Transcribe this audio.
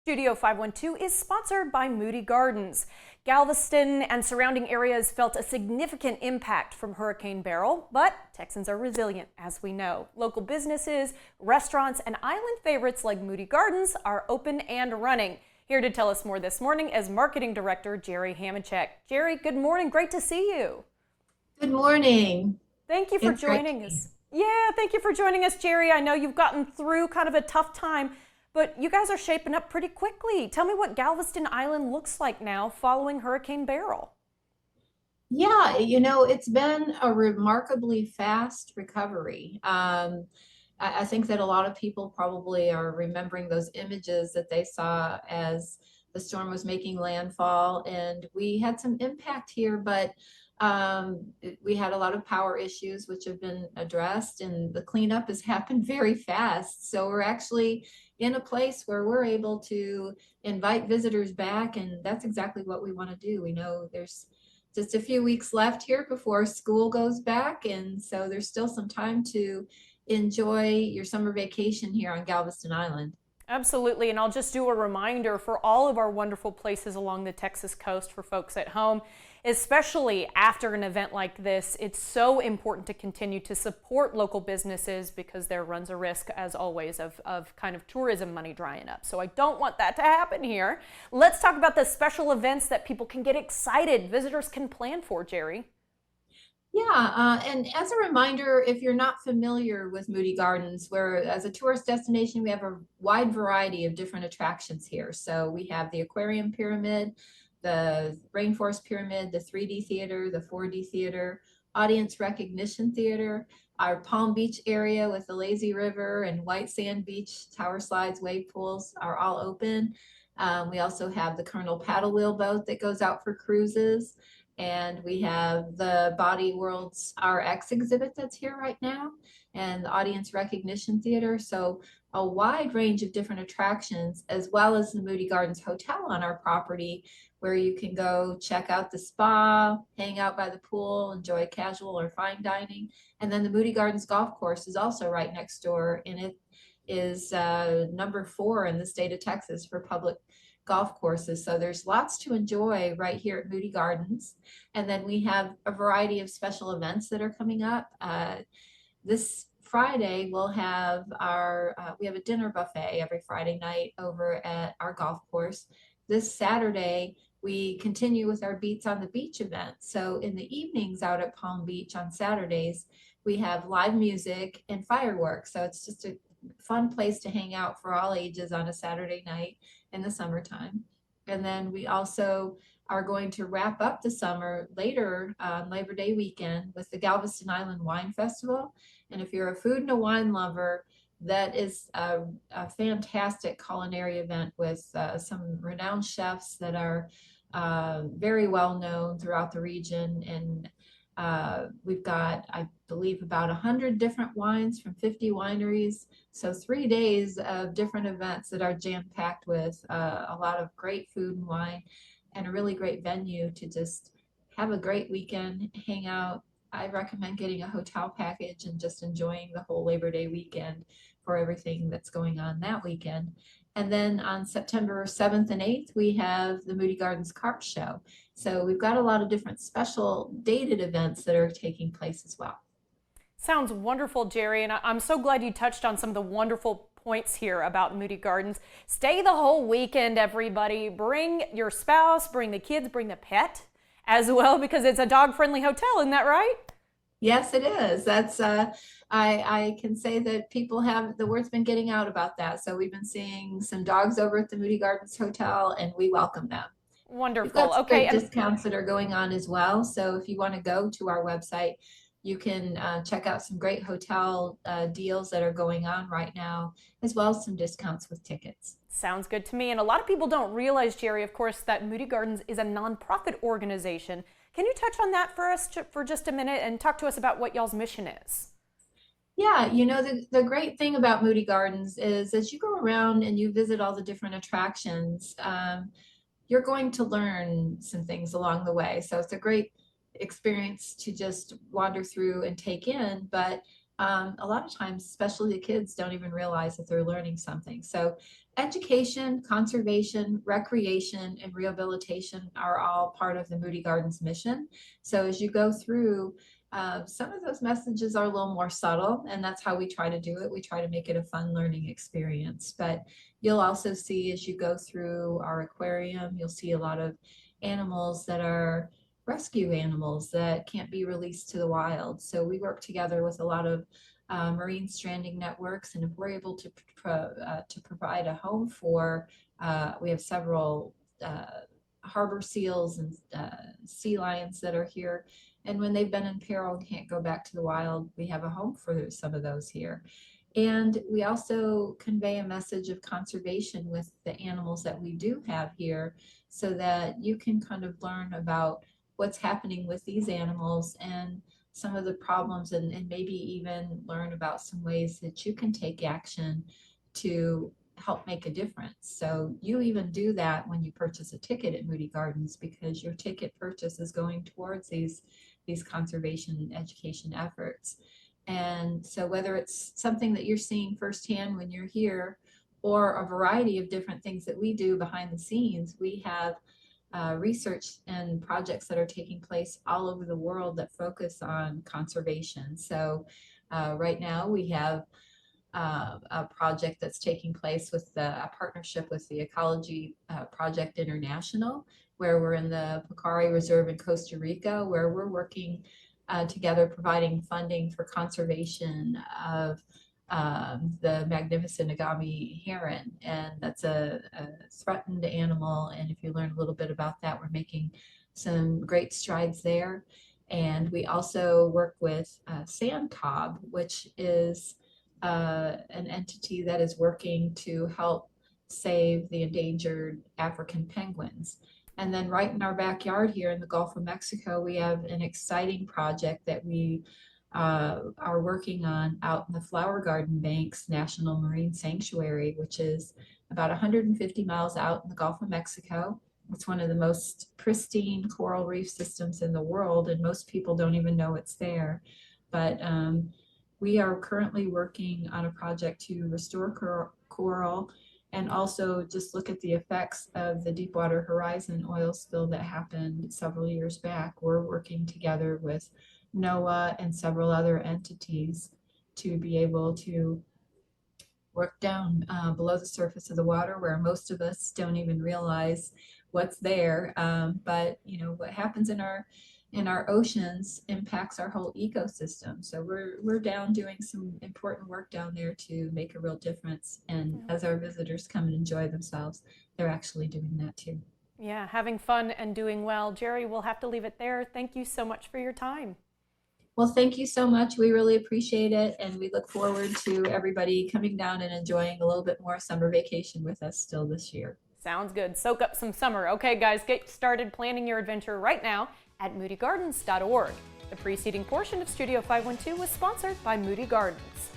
Studio 512 is sponsored by Moody Gardens. Galveston and surrounding areas felt a significant impact from Hurricane Beryl, but Texans are resilient, as we know. Local businesses, restaurants, and island favorites like Moody Gardens are open and running. Here to tell us more this morning is Marketing Director Jerry Hamachek. Jerry, good morning. Great to see you. Good morning. Thank you for joining us. Yeah, thank you for joining us, Jerry. I know you've gotten through kind of a tough time, but you guys are shaping up pretty quickly. Tell me what Galveston Island looks like now following Hurricane Beryl. Yeah, it's been a remarkably fast recovery. I think that a lot of people probably are remembering those images that they saw as the storm was making landfall, and we had some impact here, but we had a lot of power issues which have been addressed, and the cleanup has happened very fast. So we're actually in a place where we're able to invite visitors back, and that's exactly what we want to do. We know there's just a few weeks left here before school goes back, and so there's still some time to enjoy your summer vacation here on Galveston Island. Absolutely, and I'll just do a reminder for all of our wonderful places along the Texas coast for folks at home, especially after an event like this. It's so important to continue to support local businesses because there runs a risk, as always, of kind of tourism money drying up. So I don't want that to happen here. Let's talk about the special events that people can get excited, visitors can plan for, Jerry. Yeah, and as a reminder, if you're not familiar with Moody Gardens, where as a tourist destination, we have a wide variety of different attractions here. So we have the aquarium pyramid, the rainforest pyramid, the 3D theater, the 4D theater, audience recognition theater, our Palm Beach area with the lazy river and white sand beach, tower slides, wave pools are all open. We also have the Colonel paddle wheel boat that goes out for cruises. And we have the Body Worlds RX exhibit that's here right now, and the Audience Recognition Theater. So a wide range of different attractions, as well as the Moody Gardens Hotel on our property, where you can go check out the spa, hang out by the pool, enjoy casual or fine dining. And then the Moody Gardens Golf Course is also right next door, and it is number 4 in the state of Texas for public golf courses. So there's lots to enjoy right here at Moody Gardens. And then we have a variety of special events that are coming up. This Friday we'll have we have a dinner buffet every Friday night over at our golf course. This Saturday we continue with our Beats on the Beach event. So in the evenings out at Palm Beach on Saturdays, we have live music and fireworks. So it's just a fun place to hang out for all ages on a Saturday night in the summertime. And then we also are going to wrap up the summer later on Labor Day weekend with the Galveston Island Wine Festival. And if you're a food and a wine lover, that is a fantastic culinary event with some renowned chefs that are very well known throughout the region. And we've got, I believe, about 100 different wines from 50 wineries. So 3 days of different events that are jam-packed with a lot of great food and wine, and a really great venue to just have a great weekend, hang out. I recommend getting a hotel package and just enjoying the whole Labor Day weekend for everything that's going on that weekend. And then on September 7th and 8th, we have the Moody Gardens Carp Show. So we've got a lot of different special dated events that are taking place as well. Sounds wonderful, Jerry, and I'm so glad you touched on some of the wonderful points here about Moody Gardens. Stay the whole weekend, everybody. Bring your spouse, bring the kids, bring the pet as well, because it's a dog-friendly hotel, isn't that right? Yes, it is. That's I can say that people have the word's been getting out about that. So we've been seeing some dogs over at the Moody Gardens Hotel, and we welcome them. We've got Wonderful. some Okay, great and discounts that are going on as well. So if you want to go to our website, you can check out some great hotel deals that are going on right now, as well as some discounts with tickets. sounds good to me. And a lot of people don't realize, Jerry, of course, that Moody Gardens is a nonprofit organization. Can you touch on that for us for just a minute and talk to us about what y'all's mission is? Yeah, the great thing about Moody Gardens is as you go around and you visit all the different attractions, you're going to learn some things along the way. So it's a great experience to just wander through and take in. But a lot of times, especially the kids, don't even realize that they're learning something. So education, conservation, recreation, and rehabilitation are all part of the Moody Gardens mission. So as you go through, some of those messages are a little more subtle, and that's how we try to do it. We try to make it a fun learning experience. But you'll also see, as you go through our aquarium, you'll see a lot of animals that are rescue animals that can't be released to the wild. So we work together with a lot of marine stranding networks, and if we're able to provide a home for, we have several harbor seals and sea lions that are here, and when they've been in peril and can't go back to the wild, we have a home for some of those here. And we also convey a message of conservation with the animals that we do have here, so that you can kind of learn about what's happening with these animals and some of the problems, and maybe even learn about some ways that you can take action to help make a difference. So you even do that when you purchase a ticket at Moody Gardens, because your ticket purchase is going towards these conservation and education efforts. And so whether it's something that you're seeing firsthand when you're here, or a variety of different things that we do behind the scenes, we have research and projects that are taking place all over the world that focus on conservation. So right now we have a project that's taking place with a partnership with the Ecology Project International, where we're in the Pacari Reserve in Costa Rica, where we're working together, providing funding for conservation of the magnificent Agami heron, and that's a threatened animal. And if you learn a little bit about that, we're making some great strides there. And we also work with Sand Cobb, which is an entity that is working to help save the endangered African penguins. And then right in our backyard here in the Gulf of Mexico, we have an exciting project that we are working on out in the Flower Garden Banks National Marine Sanctuary, which is about 150 miles out in the Gulf of Mexico. It's one of the most pristine coral reef systems in the world, and most people don't even know it's there. But we are currently working on a project to restore coral, and also just look at the effects of the Deepwater Horizon oil spill that happened several years back. We're working together with NOAA and several other entities to be able to work down below the surface of the water, where most of us don't even realize what's there. But you know, what happens in our oceans impacts our whole ecosystem. So we're down doing some important work down there to make a real difference. And as our visitors come and enjoy themselves, they're actually doing that too. Yeah, having fun and doing well. Jerry, we'll have to leave it there. Thank you so much for your time. Well, thank you so much. We really appreciate it. And we look forward to everybody coming down and enjoying a little bit more summer vacation with us still this year. Sounds good. Soak up some summer. Okay, guys, get started planning your adventure right now at moodygardens.org. The preceding portion of Studio 512 was sponsored by Moody Gardens.